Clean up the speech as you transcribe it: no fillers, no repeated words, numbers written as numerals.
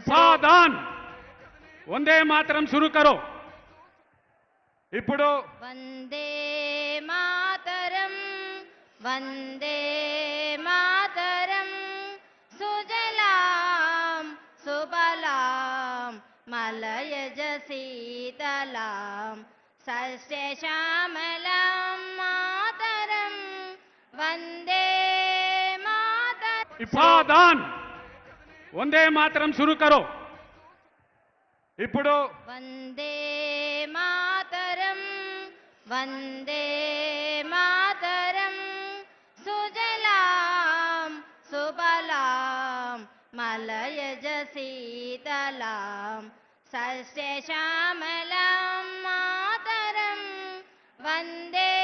सावधान वंदे मातरम शुरू करो इप्पुडु वंदे मातरम वंदे मातरम सुजलाम सुबलाम मलयज शीतलाम सस्यश्यामलाम मातरम वंदे मातरम सावधान वंदे मातरम शुरू करो इप्पुडु वंदे मातरम वंदे मातरम सुजलाम सुबलाम मलयज शीतलाम सस्यश्यामलाम मातरम वंदे